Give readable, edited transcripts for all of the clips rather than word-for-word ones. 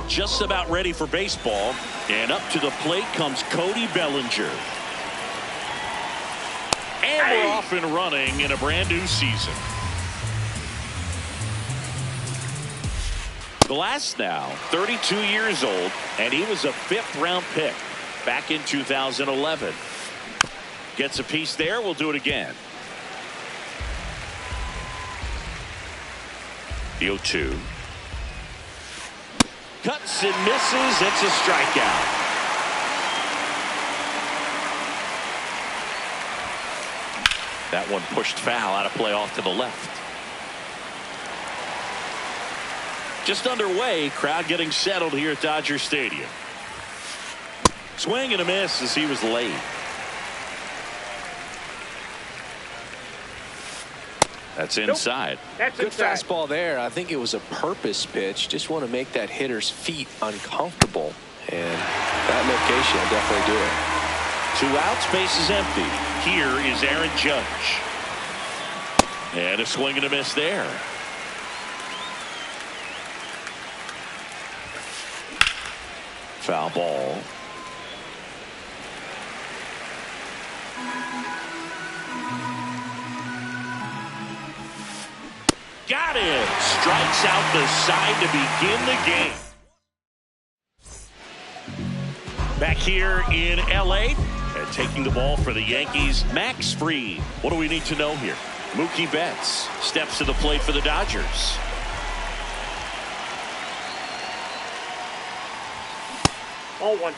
just about ready for baseball. And up to the plate comes Cody Bellinger. And we're off and running in a brand new season. Glass now 32 years old, and he was a 5th-round pick back in 2011. Gets a piece there. We'll do it again. The 0-2. Cuts and misses. It's a strikeout. That one pushed foul, out of play off to the left. Just underway, crowd getting settled here at Dodger Stadium. Swing and a miss as he was late. That's inside. That's good fastball there. I think it was a purpose pitch. Just want to make that hitter's feet uncomfortable. And that location will definitely do it. 2 outs, base is empty. Here is Aaron Judge. And a swing and a miss there. Foul ball. Got it. Strikes out the side to begin the game. Back here in L.A. and taking the ball for the Yankees, Max Fried. What do we need to know here? Mookie Betts steps to the plate for the Dodgers. Ball 1.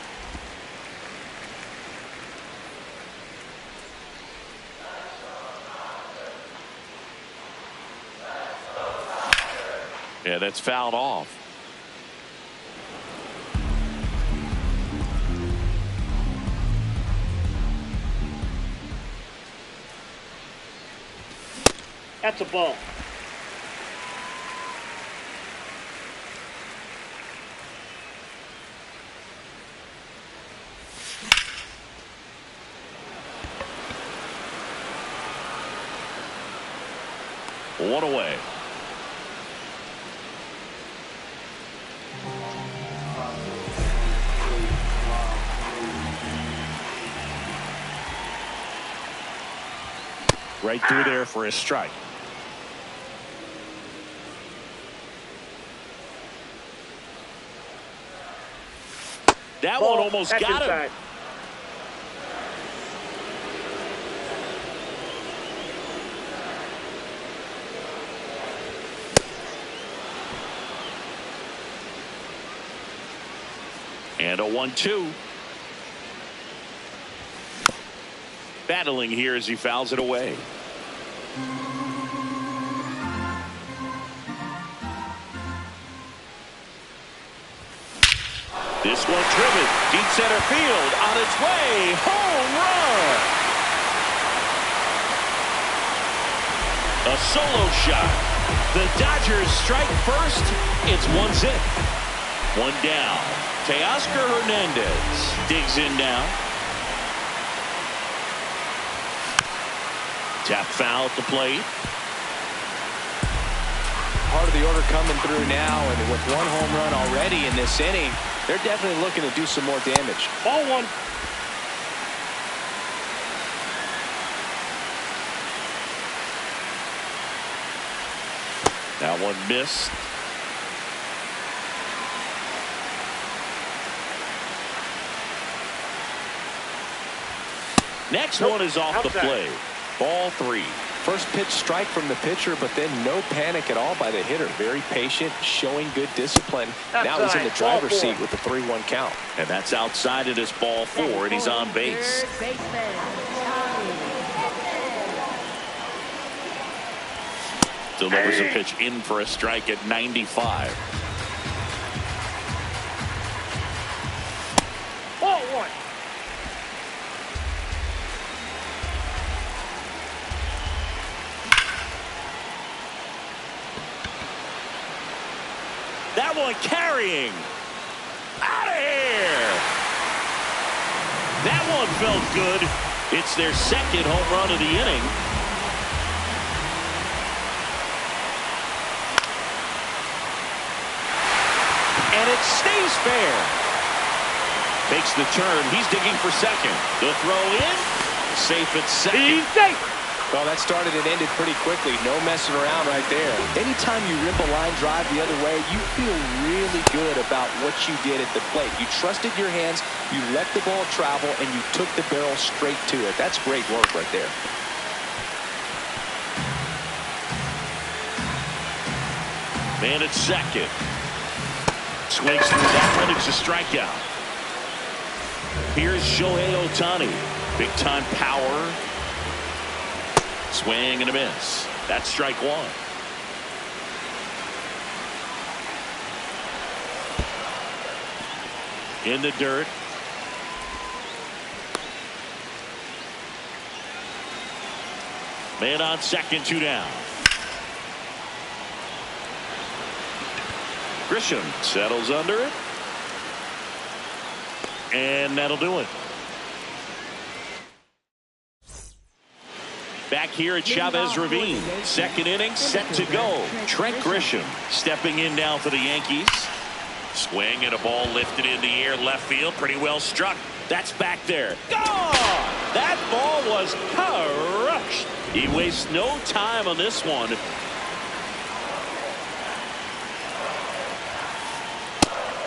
Yeah, that's fouled off. That's a ball. One away. Right through there for a strike. That one almost got him. And a 1-2. Battling here as he fouls it away. This one driven deep center field, on its way, home run. A solo shot. The Dodgers strike first. It's 1-0. One down. Teoscar Hernandez digs in now. Tap foul at the plate. Part of the order coming through now, and with 1 home run already in this inning, they're definitely looking to do some more damage. Ball 1. That one missed. Next one is off the plate. Ball 3. First pitch strike from the pitcher, but then no panic at all by the hitter. Very patient, showing good discipline. Now he's in the driver's seat with the 3-1 count. And that's outside of this ball 4, and he's on base. Delivers a pitch in for a strike at 95. Ball 1. That one carrying. Out of here. That one felt good. It's their second home run of the inning. And it stays fair. Takes the turn. He's digging for second. The throw in. Safe at second. He's safe. Well, that started and ended pretty quickly. No messing around right there. Anytime you rip a line drive the other way, you feel really good about what you did at the plate. You trusted your hands, you let the ball travel, and you took the barrel straight to it. That's great work right there. Man at second. Swings through that one. It's a strikeout. Here's Shohei Ohtani. Big time power. Swing and a miss. That's strike one. In the dirt. Man on second, 2 down. Grisham settles under it. And that'll do it. Back here at Chavez Ravine. Second inning set to go. Trent Grisham stepping in now for the Yankees. Swing and a ball lifted in the air left field. Pretty well struck. That's back there. Gone! That ball was crushed. He wastes no time on this one.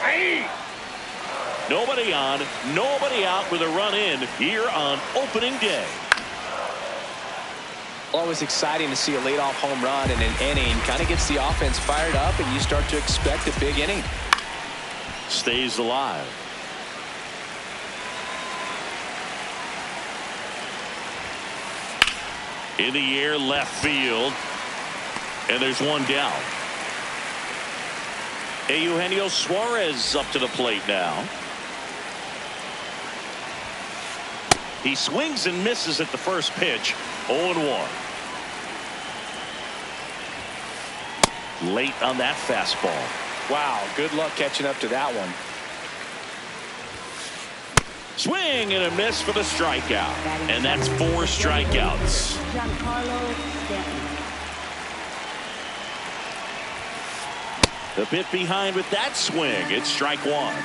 Hey! Nobody on, nobody out with a run in here on opening day. Always exciting to see a leadoff home run in an inning. Kind of gets the offense fired up, and you start to expect a big inning. Stays alive. In the air left field. And there's one down. Eugenio Suarez up to the plate now. He swings and misses at the first pitch. 0-1. Late on that fastball. Wow, good luck catching up to that one. Swing and a miss for the strikeout. And that's 4 strikeouts. Giancarlo Stanton. The bit behind with that swing. It's strike one.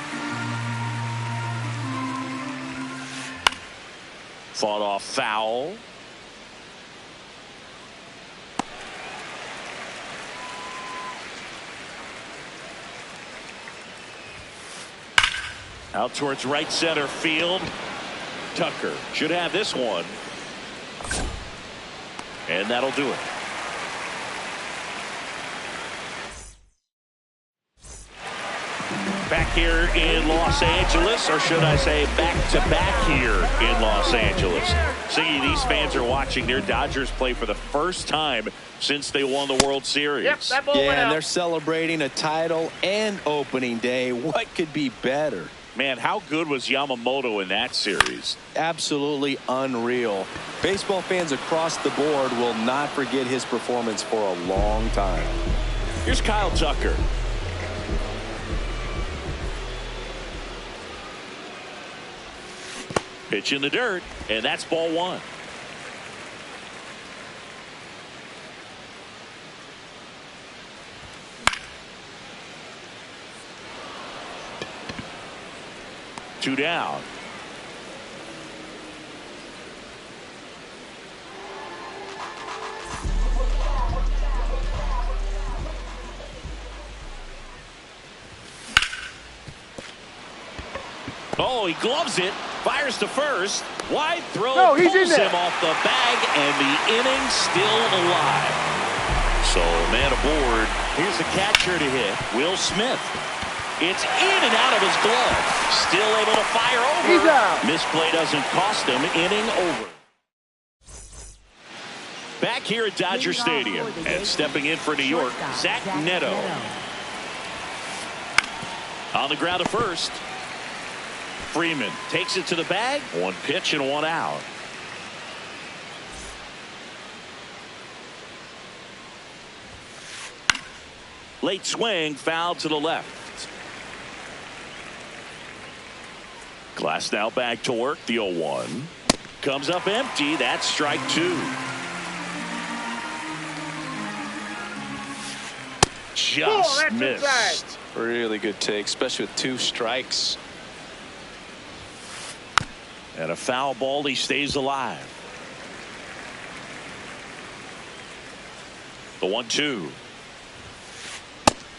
Fought off foul. Out towards right center field. Tucker should have this one. And that'll do it. Back here in Los Angeles, or should I say back-to-back here in Los Angeles. Siggy, these fans are watching their Dodgers play for the first time since they won the World Series. Yep, that ball went Yeah, and out. they're celebrating a title and opening day. What could be better? Man, how good was Yamamoto in that series? Absolutely unreal. Baseball fans across the board will not forget his performance for a long time. Here's Kyle Tucker. Pitch in the dirt, and that's ball one. Two down. Oh, he gloves it, fires to first. Wide throw, No, he's in pulls there. him off the bag, and the inning's still alive. So, man aboard. Here's the catcher to hit, Will Smith. It's in and out of his glove. Still able to fire over. He's out. Misplay doesn't cost him. Inning over. Back here at Dodger Stadium, and stepping in for New York, Zach Neto. On the ground to first. Freeman takes it to the bag. One pitch and one out. Late swing, foul to the left. Glass now back to work. The 0-1 comes up empty. That's strike two. Just that's missed. inside. Really good take, especially with 2 strikes. And a foul ball. He stays alive. The 1-2.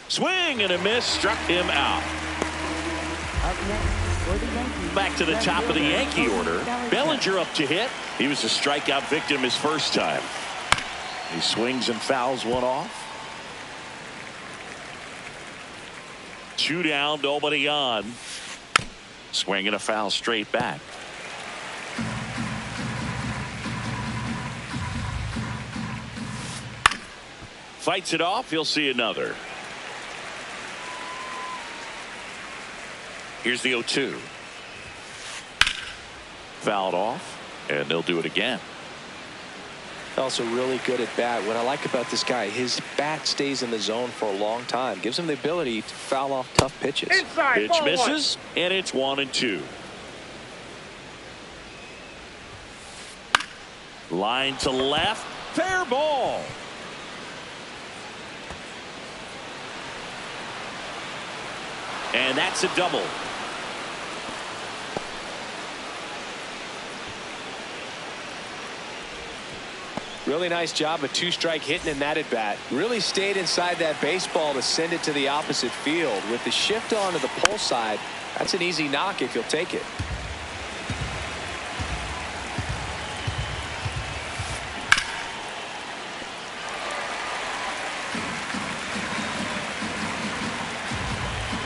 Swing and a miss. Struck him out. Up next for the Yankees. Back to the top of the Yankee order. Bellinger up to hit. He was a strikeout victim his first time. He swings and fouls one off. 2 down, nobody on. Swing and a foul straight back. Fights it off. He'll see another. Here's the 0-2. Fouled off, and they'll do it again. Also really good at bat. What I like about this guy, his bat stays in the zone for a long time. Gives him the ability to foul off tough pitches. Inside, Pitch ball misses, and it's 1-2. Line to left. Fair ball. And that's a double. Really nice job of 2-strike hitting in that at bat. Really stayed inside that baseball to send it to the opposite field. With the shift on to the pull side, that's an easy knock if you'll take it.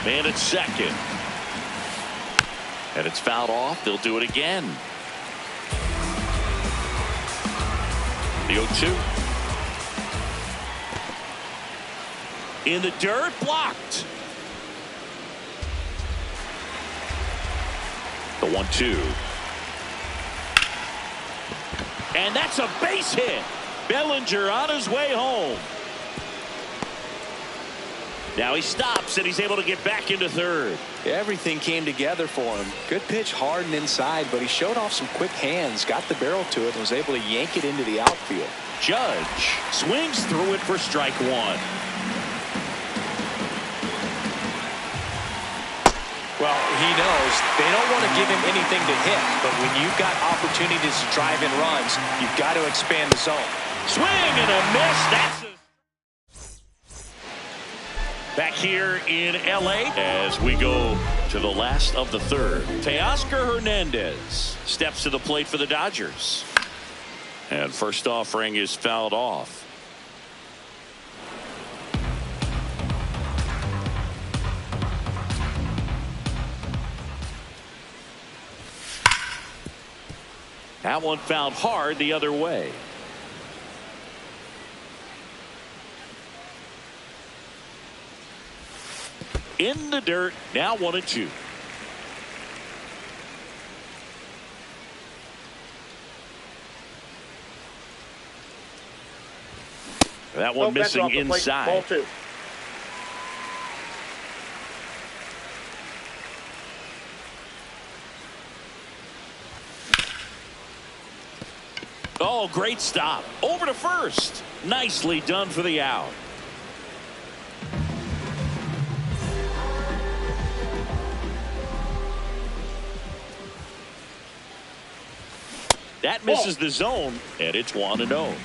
Man at second. And it's fouled off. They'll do it again. The 0-2. In the dirt, blocked. The 1-2. And that's a base hit. Bellinger on his way home. Now he stops and he's able to get back into third. Everything came together for him. Good pitch hard and inside, but he showed off some quick hands, got the barrel to it, and was able to yank it into the outfield. Judge swings through it for strike 1. Well, he knows they don't want to give him anything to hit, but when you've got opportunities to drive in runs, you've got to expand the zone. Swing and a miss. That's back here in L.A. as we go to the last of the third. Teoscar Hernandez steps to the plate for the Dodgers. And first offering is fouled off. That one fouled hard the other way. In the dirt, now 1-2. That one missing inside. Ball 2. Oh, great stop. Over to first. Nicely done for the out. That misses the zone, and it's 1-0.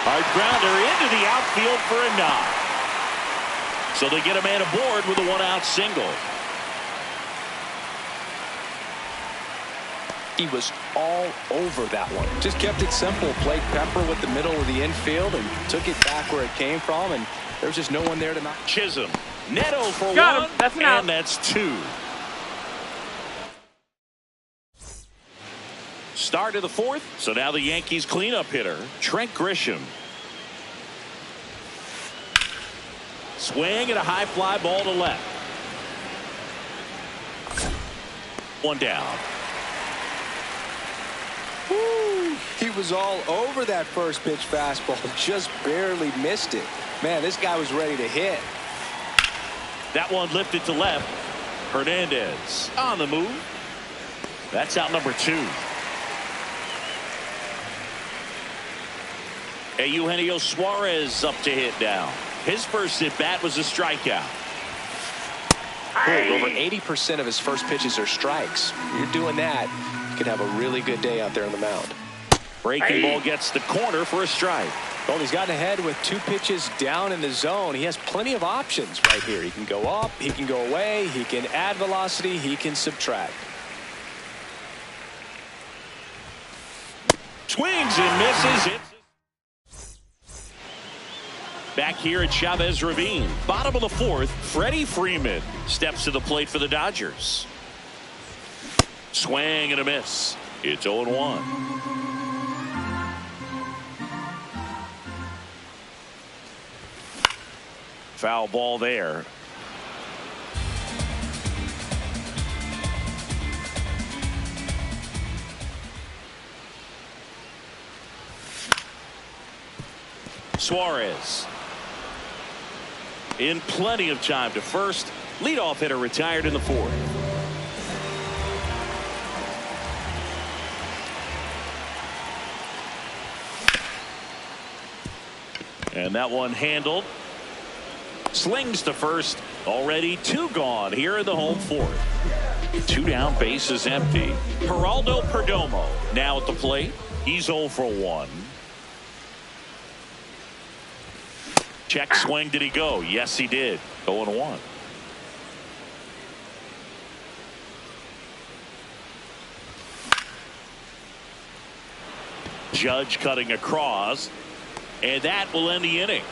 Hard grounder into the outfield for a knock. So they get a man aboard with a 1-out single. He was all over that one. Just kept it simple. Played pepper with the middle of the infield and took it back where it came from, and there was just no one there to knock. Chisholm. Neto for Got one, him. That's an out. and that's 2. Start of the fourth, so now the Yankees cleanup hitter, Trent Grisham. Swing and a high fly ball to left. 1 down. Woo. He was all over that first pitch fastball, just barely missed it. Man, this guy was ready to hit. That one lifted to left. Hernandez on the move. That's out number 2. Eugenio Suarez up to hit now. His first at bat was a strikeout. Over 80% of his first pitches are strikes. You're doing that, you could have a really good day out there on the mound. Breaking ball gets the corner for a strike. Well, he's gotten ahead with 2 pitches down in the zone. He has plenty of options right here. He can go up, he can go away, he can add velocity, he can subtract. Swings and misses. Back here at Chavez Ravine, bottom of the 4th, Freddie Freeman steps to the plate for the Dodgers. Swing and a miss. It's 0-1. Foul ball there. Suarez in plenty of time to first. Leadoff hitter retired in the 4th. And that one handled. Slings to first. Already 2 gone here in the home 4th. 2 down, bases empty. Geraldo Perdomo now at the plate. He's 0 for 1. Check swing. Did he go? Yes, he did. 0-1. Judge cutting across, and that will end the inning.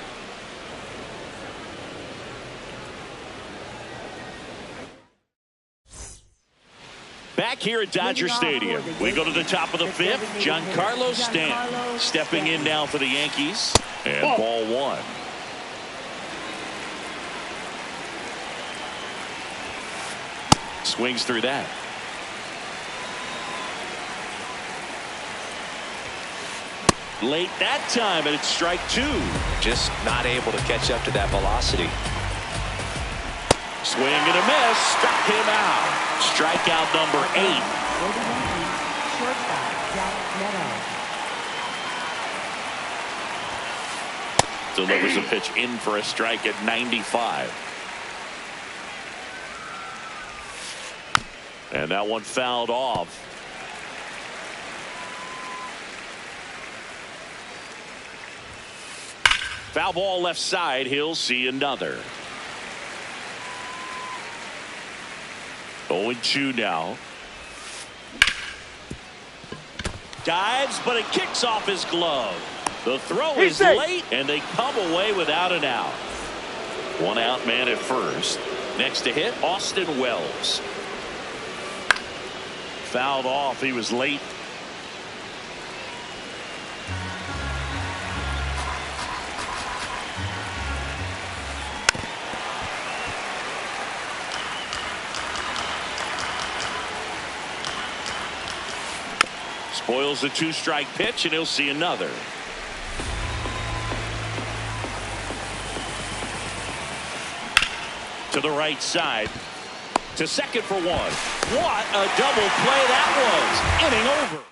Back here at Dodger Stadium, we go to the top of the 5th. Giancarlo Stanton stepping in now for the Yankees. And ball 1. Swings through that. Late that time, and it's strike 2. Just not able to catch up to that velocity. Swing and a miss. Struck him out. Strikeout number 8. For the Yankees, shortstop Jack Meadow. Delivers a pitch in for a strike at 95. And that one fouled off. Foul ball left side. He'll see another. 0-2 now. Dives, but it kicks off his glove. The throw is late, and they come away without an out. 1 out, man at first. Next to hit, Austin Wells. Fouled off. He was late. Spoils the 2-strike pitch, and he'll see another. To the right side. To second for 1. What a double play that was. Inning over.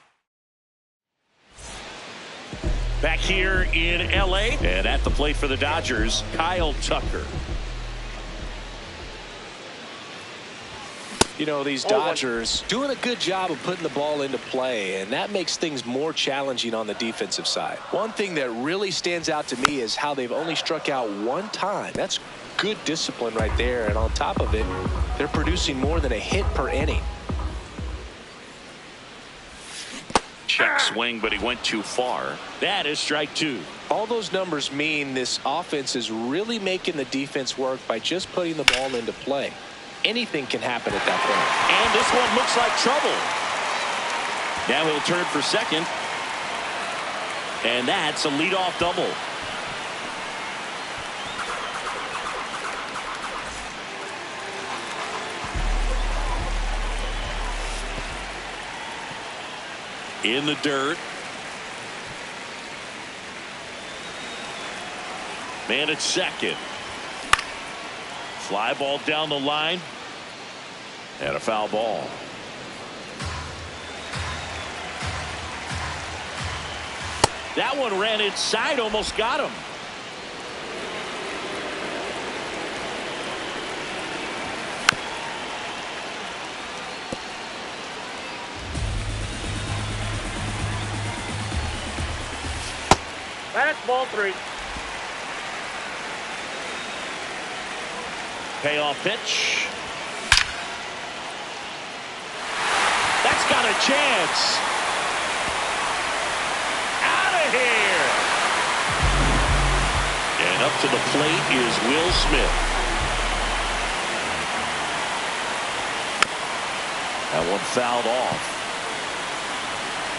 Back here in L.A. and at the plate for the Dodgers, Kyle Tucker. You know, these Dodgers doing a good job of putting the ball into play, and that makes things more challenging on the defensive side. One thing that really stands out to me is how they've only struck out 1 time. That's good discipline right there, and on top of it, they're producing more than a hit per inning. Check swing, but he went too far. That is strike 2. All those numbers mean this offense is really making the defense work by just putting the ball into play. Anything can happen at that point. And this one looks like trouble. Now he'll turn for second. And that's a leadoff double. In the dirt. Man at second. Fly ball down the line. And a foul ball. That one ran inside, almost got him. That's ball 3. Payoff pitch. That's got a chance. Out of here. And up to the plate is Will Smith. That one fouled off.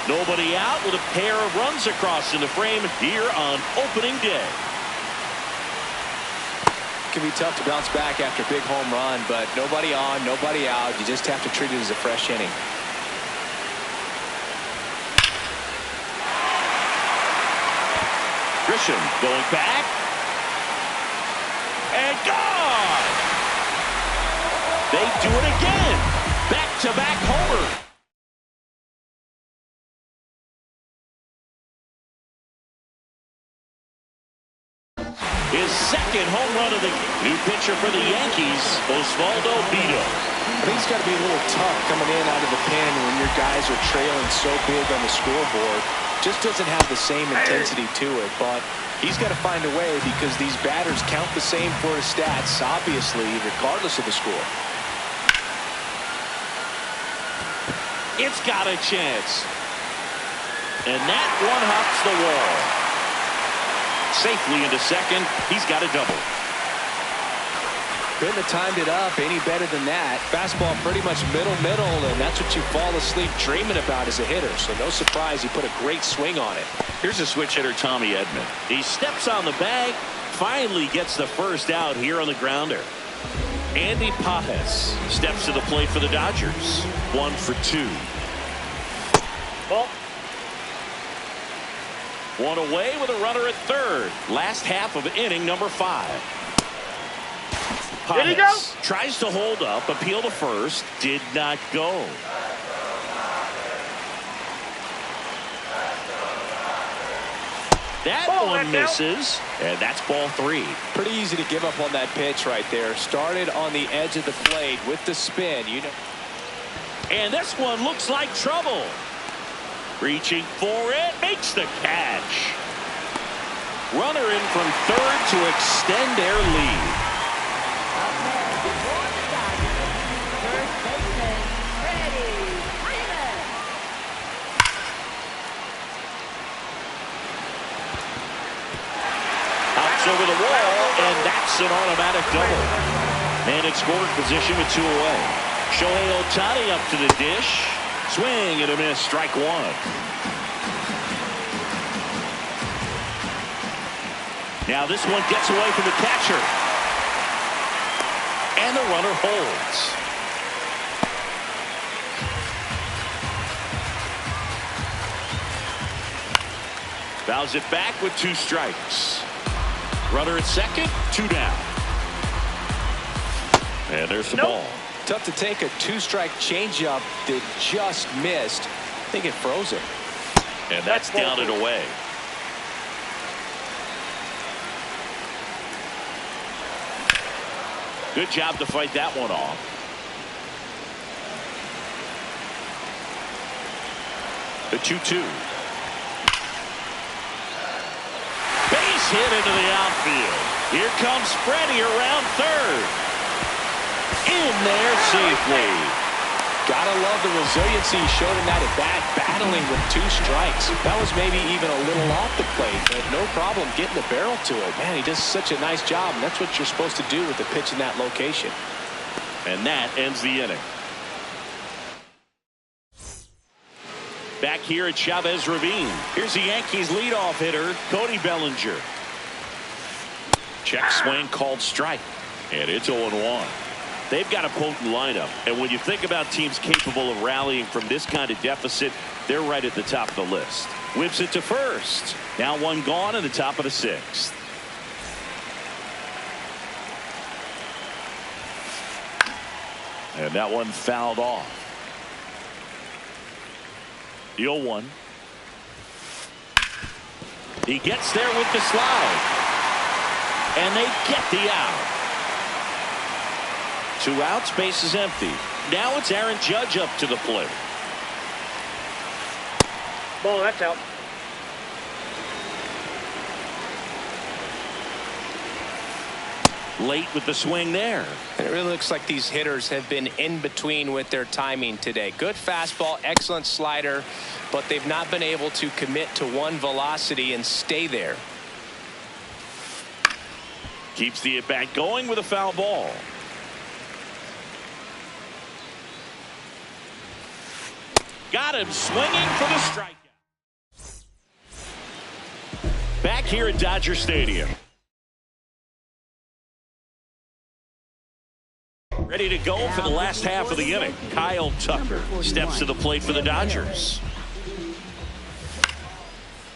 Nobody out with a pair of runs across in the frame here on opening day. It can be tough to bounce back after a big home run, but nobody on, nobody out. You just have to treat it as a fresh inning. Grisham going back. And gone! They do it again. Back-to-back homer. His second home run of the new pitcher for the Yankees, Osvaldo Bido. I think it's got to be a little tough coming in out of the pen when your guys are trailing so big on the scoreboard. Just doesn't have the same intensity to it, but he's got to find a way because these batters count the same for his stats, obviously, regardless of the score. It's got a chance. And that one hops the wall. Safely into second. He's got a double. Couldn't have timed it up any better than that. Fastball pretty much middle, and that's what you fall asleep dreaming about as a hitter. So no surprise he put a great swing on it. Here's a switch hitter, Tommy Edman. He steps on the bag, finally gets the first out here on the grounder. Andy Pages steps to the plate for the Dodgers. 1 for 2. Ball. One away with a runner at third. Last half of inning number 5. Did he go? Tries to hold up, appeal to first, did not go. That one misses, and that's ball 3. Pretty easy to give up on that pitch right there. Started on the edge of the plate with the spin. And this one looks like trouble. Reaching for it, makes the catch. Runner in from third to extend their lead. First baseman, Freddie Freeman. Hops over the wall, and that's an automatic double. Man in scoring position with 2 away. Shohei Ohtani up to the dish. Swing and a miss, strike 1. Now this one gets away from the catcher. And the runner holds. Fouls it back with 2 strikes. Runner at second, 2 down. And there's the ball. Tough to take a 2-strike changeup that just missed. I think it froze it. And that's down and away. Good job to fight that one off. The 2-2. Base hit into the outfield. Here comes Freddie around third. In there safely. Gotta love the resiliency he showed in that at bat, battling with 2 strikes. That was maybe even a little off the plate, but no problem getting the barrel to it. Man, he does such a nice job, and that's what you're supposed to do with the pitch in that location. And that ends the inning. Back here at Chavez Ravine. Here's the Yankees leadoff hitter, Cody Bellinger. Check swing called strike. And it's 0-1. They've got a potent lineup, and when you think about teams capable of rallying from this kind of deficit, they're right at the top of the list. Whips it to first. Now 1 gone in the top of the 6th. And that one fouled off. The 0-1. He gets there with the slide. And they get the out. 2 outs, base is empty. Now it's Aaron Judge up to the plate. Ball, that's out. Late with the swing there. And it really looks like these hitters have been in between with their timing today. Good fastball, excellent slider, but they've not been able to commit to one velocity and stay there. Keeps the at-bat going with a foul ball. Got him swinging for the strikeout. Back here at Dodger Stadium. Ready to go for the last half of the inning. Kyle Tucker steps to the plate for the Dodgers.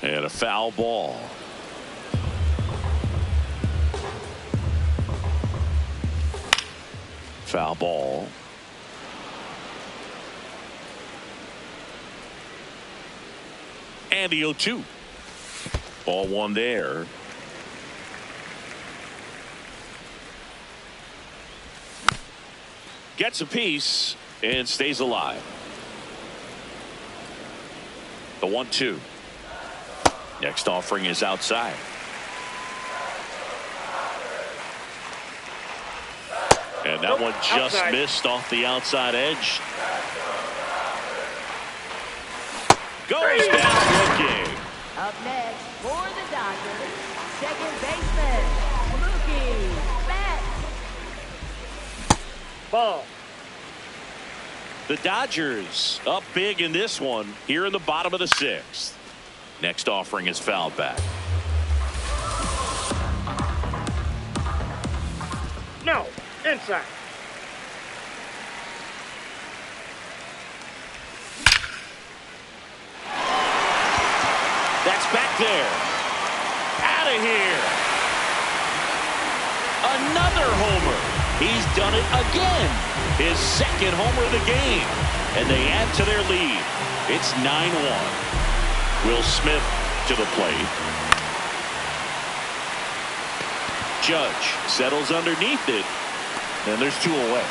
And a foul ball. Foul ball. And the 0-2. Ball one there. Gets a piece and stays alive. The 1-2. Next offering is outside. And that one just outside. missed off the outside edge. Goes down looking. Up next for the Dodgers, second baseman, Mookie Betts. Ball. The Dodgers up big in this one here in the bottom of the 6th. Next offering is fouled back. No. Inside. That's back there. Out of here. Another homer. He's done it again. His second homer of the game. And they add to their lead. It's 9-1. Will Smith to the plate. Judge settles underneath it. And there's 2 away.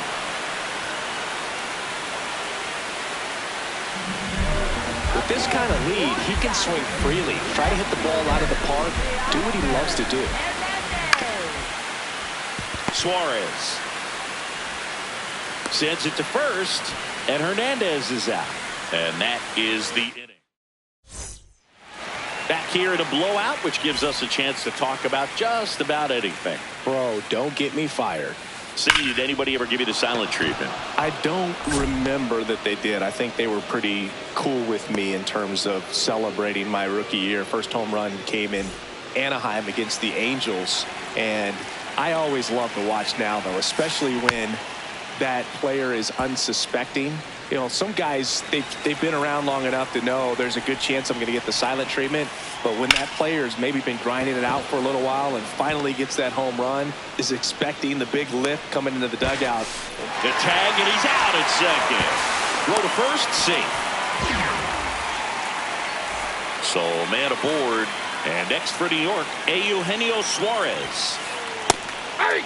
With this kind of lead, he can swing freely, try to hit the ball out of the park, do what he loves to do. Suarez sends it to first, and Hernandez is out. And that is the inning. Back here in a blowout, which gives us a chance to talk about just about anything. Bro, don't get me fired. Cindy, did anybody ever give you the silent treatment? I don't remember that they did. I think they were pretty cool with me in terms of celebrating my rookie year. First home run came in Anaheim against the Angels, and I always love to watch now, though, especially when that player is unsuspecting. You know, some guys, they've been around long enough to know there's a good chance I'm going to get the silent treatment. But when that player's maybe been grinding it out for a little while and finally gets that home run, is expecting the big lift coming into the dugout. The tag, and he's out at second. Throw to first, safe. So man aboard. And next for New York, Eugenio Suarez. Hey!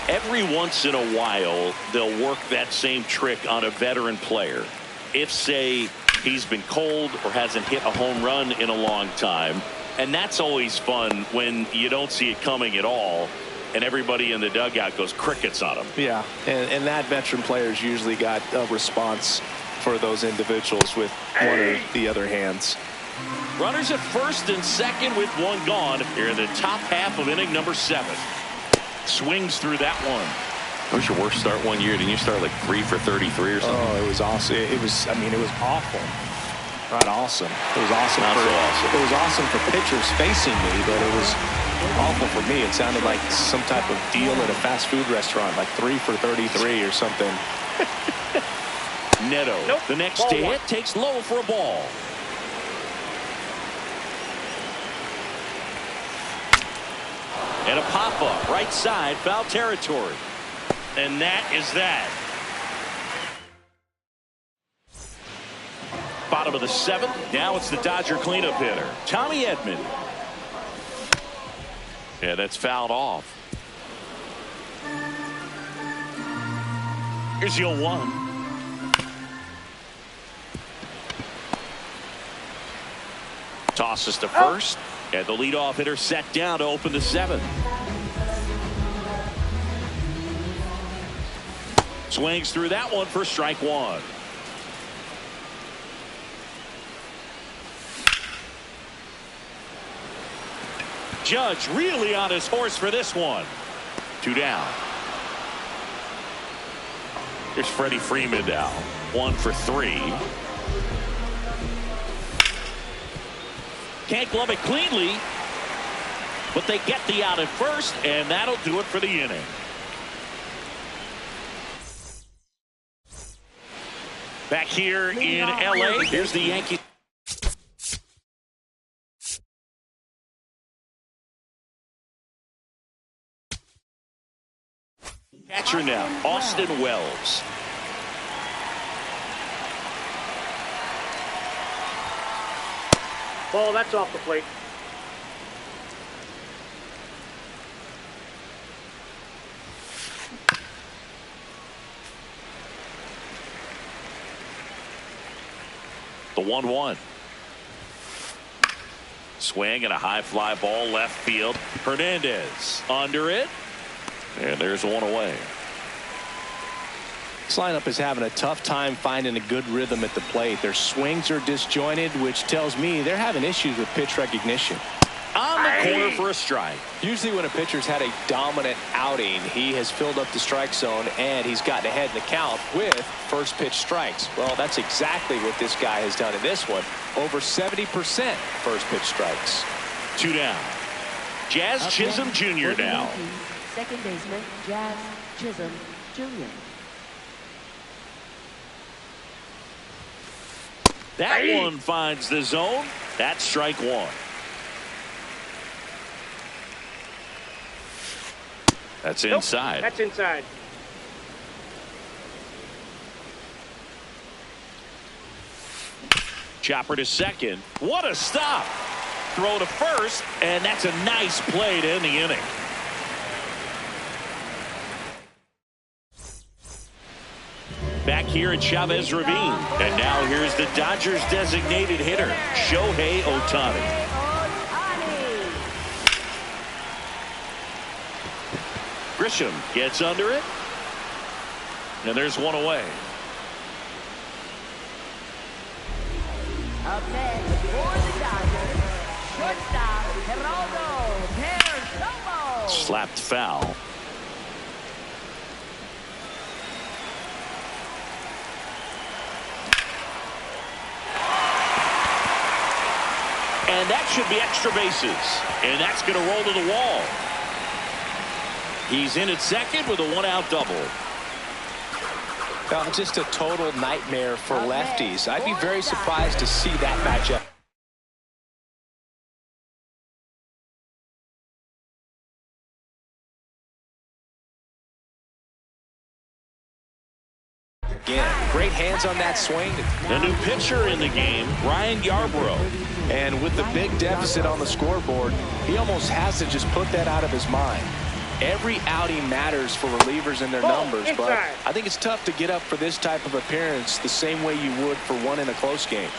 Every once in a while, they'll work that same trick on a veteran player. If, say, he's been cold or hasn't hit a home run in a long time. And that's always fun when you don't see it coming at all. And everybody in the dugout goes crickets on him. Yeah, and that veteran player's usually got a response for those individuals with one or the other hands. Runners at first and second with 1 gone here in the top half of inning number 7. Swings through that one. What was your worst start one year? Didn't you start like 3 for 33 or something? Oh, it was awesome. It was awful. Not awesome. It was awesome. Not so awesome. It was awesome for pitchers facing me, but it was awful for me. It sounded like some type of deal at a fast food restaurant, like 3 for 33 or something. Neto, Nope. the next Ball to one. hit, takes low for a ball. And a pop-up, right side, foul territory. And that is that. Bottom of the 7th. Now it's the Dodger cleanup hitter, Tommy Edman. Yeah, that's fouled off. Here's the 0-1. Tosses to first. And the leadoff hitter set down to open the 7th. Swings through that one for strike 1. Judge really on his horse for this one. 2 down. Here's Freddie Freeman now. 1 for 3. Can't glove it cleanly, but they get the out at first, and that'll do it for the inning. Back here in LA, here's the Yankees. Catcher now, Austin Wells. Ball, that's off the plate. The 1-1. Swing and a high fly ball left field. Hernandez under it. And there's 1 away. This lineup is having a tough time finding a good rhythm at the plate. Their swings are disjointed, which tells me they're having issues with pitch recognition. On the corner for a strike. Usually when a pitcher's had a dominant outing, he has filled up the strike zone and he's gotten ahead in the count with first pitch strikes. Well, that's exactly what this guy has done in this one. Over 70% first pitch strikes. 2 down. Jazz Chisholm Jr. now. Second baseman, Jazz Chisholm Jr. That one finds the zone. That's strike 1. That's inside. That's inside. Chopper to second. What a stop. Throw to first, and that's a nice play to end the inning. Back here at Chavez Ravine. And now here's the Dodgers designated hitter, Shohei Ohtani. Grisham gets under it. And there's 1 away. Up next for the Dodgers, shortstop Geraldo Perdomo. Slapped foul. And that should be extra bases. And that's going to roll to the wall. He's in at second with a 1-out double. Well, just a total nightmare for lefties. I'd be very surprised to see that matchup. Again, great hands on that swing. The new pitcher in the game, Ryan Yarbrough. And with the big deficit on the scoreboard, he almost has to just put that out of his mind. Every outing matters for relievers and their numbers, but I think it's tough to get up for this type of appearance the same way you would for one in a close game.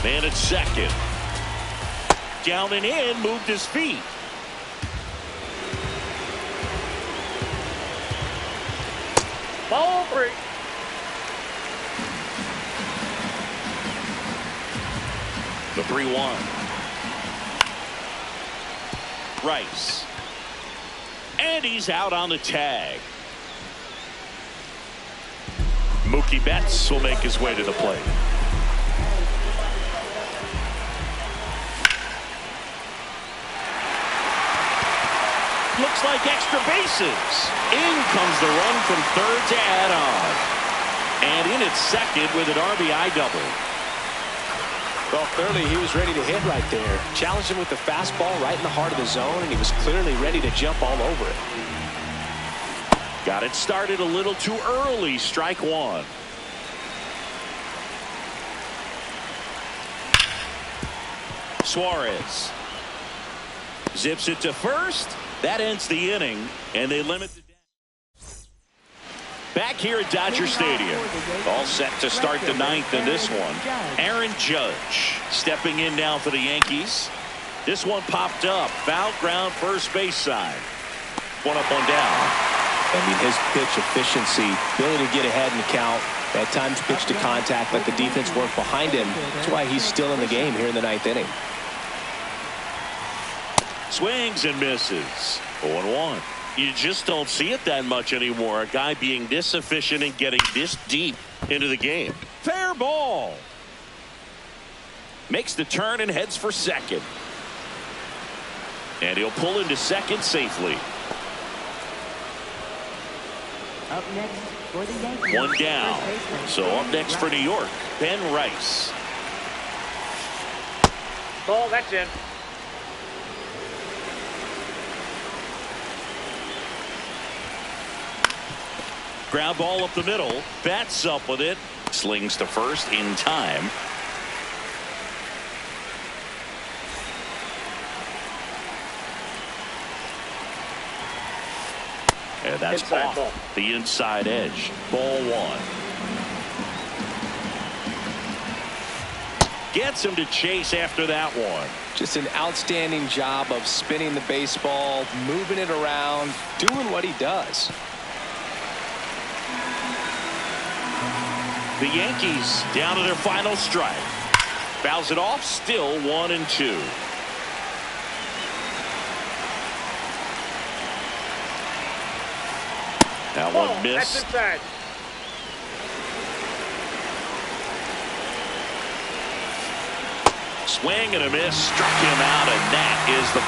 Man at second. Down and in, moved his feet. Ball 3. The 3-1. Rice. And he's out on the tag. Mookie Betts will make his way to the plate. Looks like extra bases. In comes the run from third to add on. And in at second with an RBI double. Well, clearly he was ready to hit right there. Challenged him with the fastball right in the heart of the zone, and he was clearly ready to jump all over it. Got it started a little too early. Strike 1. Suarez zips it to first. That ends the inning, and they limit the back here at Dodger Stadium. All set to start the ninth in this one. Aaron Judge stepping in now for the Yankees. This one popped up. Foul ground, first base side. One up, one down. I mean, his pitch efficiency, ability to get ahead in the count, at times pitch to contact, let the defense work behind him. That's why he's still in the game here in the ninth inning. Swings and misses. 0-1. You just don't see it that much anymore. A guy being this efficient and getting this deep into the game. Fair ball. Makes the turn and heads for second. And he'll pull into second safely. Up next for the Yankees. One down. So up next for New York, Ben Rice. Ball, that's in. Ground ball up the middle. Bats up with it. Slings to first in time. And that's Inside off ball. the inside edge. Ball one. Gets him to chase after that one. Just an outstanding job of spinning the baseball, moving it around, doing what he does. The Yankees down to their final strike. Fouls it off, still 1-2. That Ball, one missed. that's inside. Swing and a miss, struck him out, and that is the ball.